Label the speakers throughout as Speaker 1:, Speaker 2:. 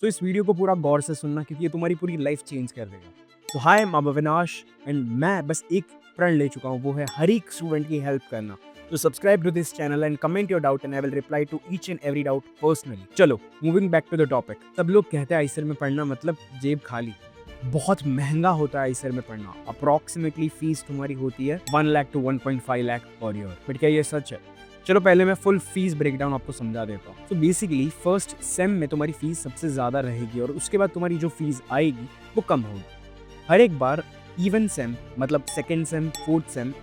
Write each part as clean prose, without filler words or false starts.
Speaker 1: तो इस वीडियो को पूरा गौर से सुनना क्योंकि ये तुम्हारी पूरी लाइफ चेंज कर देगा। तो हाय, मैं अविनाश एंड मैं बस एक प्रण ले चुका हूँ, वो है हर एक स्टूडेंट की हेल्प करना। तो subscribe to this channel and comment your doubt and I will reply to each and every doubt personally. चलो, moving back to the topic. सब लोग कहते हैं आईसीएर में पढ़ना मतलब जेब खाली। बहुत महंगा होता है आईसीएर में पढ़ना। अप्रॉक्सीमेटली फीस तुम्हारी होती है 1 lakh to 1.5 lakh per year. But क्या ये सच है? चलो पहले मैं फुल फीस ब्रेकडाउन आपको समझा देता हूँ। तो बेसिकली फर्स्ट सेम में तुम्हारी फीस सबसे ज़्यादा रहेगी और उसके बाद तुम्हारी जो फीस आएगी वो कम होगी। हर एक बार इवन सेम मतलब second sem, fourth sem,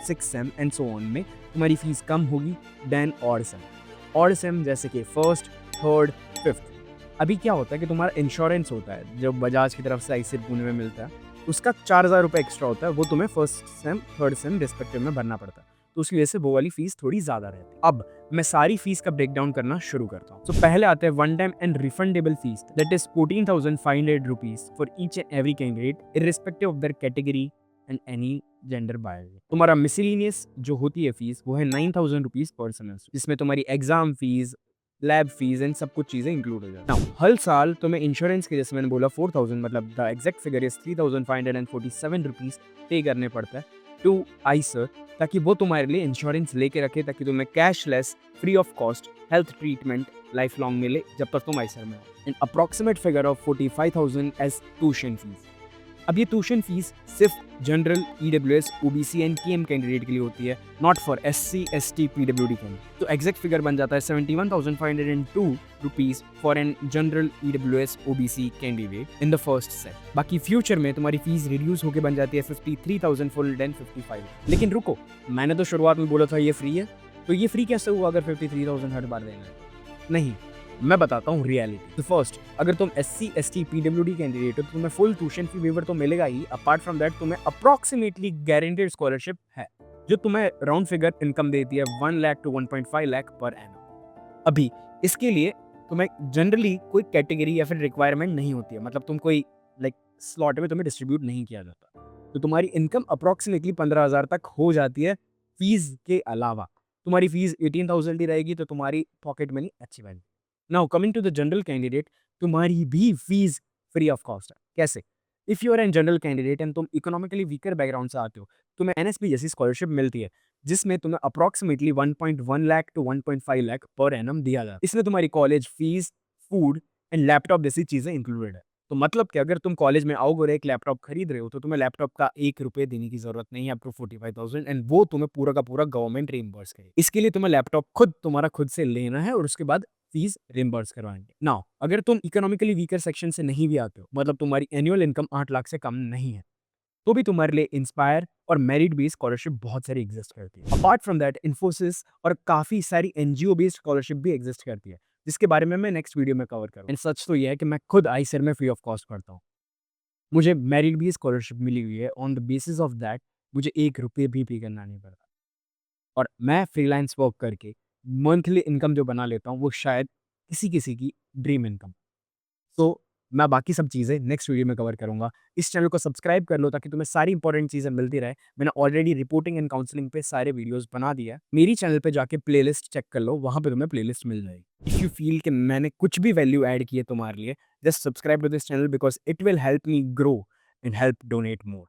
Speaker 1: six sem and so on में तुम्हारी फीस कम होगी then odd sem. Odd sem जैसे कि फर्स्ट, थर्ड, फिफ्थ। अभी क्या होता है कि तुम्हारा इंश्योरेंस होता है जो बजाज की तरफ से आईसीएर पुणे में मिलता है, उसका 4,000 रुपये एक्स्ट्रा होता है, वो तुम्हें first sem third same respective में भरना पड़ता है। तो उसकी वजह से वो वाली फीस थोड़ी ज़्यादा रहती है। अब मैं सारी फीस का ब्रेकडाउन करना शुरू करता हूँ। तो पहले आते हैं one time and refundable fees, that is 14,500 rupees for each and every candidate irrespective of their category and any gender biology. तुम्हारा मिसलिनियस जो होती है फीस वो है 9,000 रुपीज पर सेमेस्टर, जिसमें तुम्हारी exam fees, lab fees and सब कुछ चीजें इंक्लूड हो जाती हैं। हर साल तुम्हें इंश्योरेंस के, जैसे मैंने बोला 4,000 मतलब the exact figure is 3,547 rupees पे करने पड़ता है टू आईसर, ताकि वो तुम्हारे लिए इंश्योरेंस लेके रखे, ताकि तुम्हें cashless free of cost health treatment life long मिले जब तक तुम आईसर में हो। And approximate figure of 45,000 as tuition fees. अब ये ट्यूशन फीस सिर्फ general, EWS, OBC and KM candidate के लिए होती है, not for SC, ST, PWD candidate. तो एग्जैक्ट फिगर बन जाता है 71,502 rupees for an general, EWS, OBC candidate in the first set. बाकी फ्यूचर में तुम्हारी फीस रिड्यूस होकर बन जाती है 53,455। लेकिन रुको, मैंने तो शुरुआत में बोला था ये फ्री है, तो ये फ्री कैसे हुआ अगर 53,000 हर बार देना है? नहीं, मैं बताता हूँ रियलिटी। तो फर्स्ट, अगर तुम एससी, एसटी, पीडब्ल्यूडी कैंडिडेट हो तो तुम्हें फुल ट्यूशन फी वेवर तो मिलेगा ही। अपार्ट फ्रॉम दैट तुम्हें अप्रॉक्सीमेटली गारंटेड स्कॉलरशिप है जो तुम्हें राउंड फिगर इनकम देती है 1 lakh to 1.5 lakh per annum. अभी इसके लिए तुम्हें जनरली कोई कैटेगरी या फिर रिक्वायरमेंट नहीं होती है, मतलब तुम कोई लाइक स्लॉट में तुम्हें डिस्ट्रीब्यूट नहीं किया जाता। तो तुम्हारी इनकम अप्रॉक्सीमेटली 15,000 तक हो जाती है फीस के अलावा। तुम्हारी फीस 18,000 ही रहेगी तो तुम्हारी पॉकेट मनी अच्छी बनेगी। Now coming to the general candidate, तुम्हारी भी फीस फ्री ऑफ कॉस्ट है। कैसे? If you are an general candidate and तुम इकोनॉमिकली वीकर बैकग्राउंड से आते हो, तुम्हें एनएसपी जैसी स्कॉलरशिप मिलती है जिसमें तुम्हें approximately 1.1 lakh to 1.5 lakh per annum दिया जाता है। इसमें तुम्हारी college fees, food and laptop जैसी चीजें इंक्लूडेड है। तो मतलब कि अगर तुम कॉलेज में आओगे और एक लैपटॉप खरीद रहे हो तो तुम्हें लैपटॉप का 1 रुपये देने की जरूरत नहीं है, अप टू 45,000, एंड वो तुम्हें पूरा का पूरा गवर्नमेंट रिइंबर्स करेगी। इसके लिए तुम्हें लैपटॉप खुद तुम्हारा खुद से लेना है और उसके बाद फीस रिम्बर्स करवाएंगे। नाउ अगर तुम इकोनॉमिकली वीकर सेक्शन से नहीं भी आते हो, मतलब तुम्हारी एनुअल इनकम 8 लाख से कम नहीं है, तो भी तुम्हारे लिए इंस्पायर और मेरिट बेस्ड स्कॉलरशिप बहुत सारी एग्जिस्ट करती है। अपार्ट फ्रॉम दैट इन्फोसिस और काफी सारी एनजीओ बेस्ड स्कॉलरशिप भी एग्जिस्ट करती है, जिसके बारे में मैं नेक्स्ट वीडियो में कवर करूँ। एंड सच तो यह है कि मैं खुद आईसीएर में फ्री ऑफ कॉस्ट पढ़ता हूँ। मुझे मेरिट बेस्ड स्कॉलरशिप मिली हुई है, on the basis of that मुझे 1 रुपये भी पे करना नहीं पड़ता। और मैं फ्रीलांस वर्क करके मंथली इनकम जो बना लेता हूँ वो शायद किसी-किसी की ड्रीम इनकम। तो मैं बाकी सब चीज़ें नेक्स्ट वीडियो में कवर करूँगा। इस चैनल को सब्सक्राइब कर लो ताकि तुम्हें सारी इंपॉर्टेंट चीज़ें मिलती रहे। मैंने ऑलरेडी रिपोर्टिंग एंड काउंसलिंग पे सारे वीडियोज़ बना दिए हैं। मेरी चैनल पे जाके प्लेलिस्ट चेक कर लो, वहाँ पे तुम्हें प्लेलिस्ट मिल जाएगी। इफ यू फील कि मैंने कुछ भी वैल्यू ऐड की है तुम्हारे लिए, just subscribe to this channel because it will help me grow and help donate more.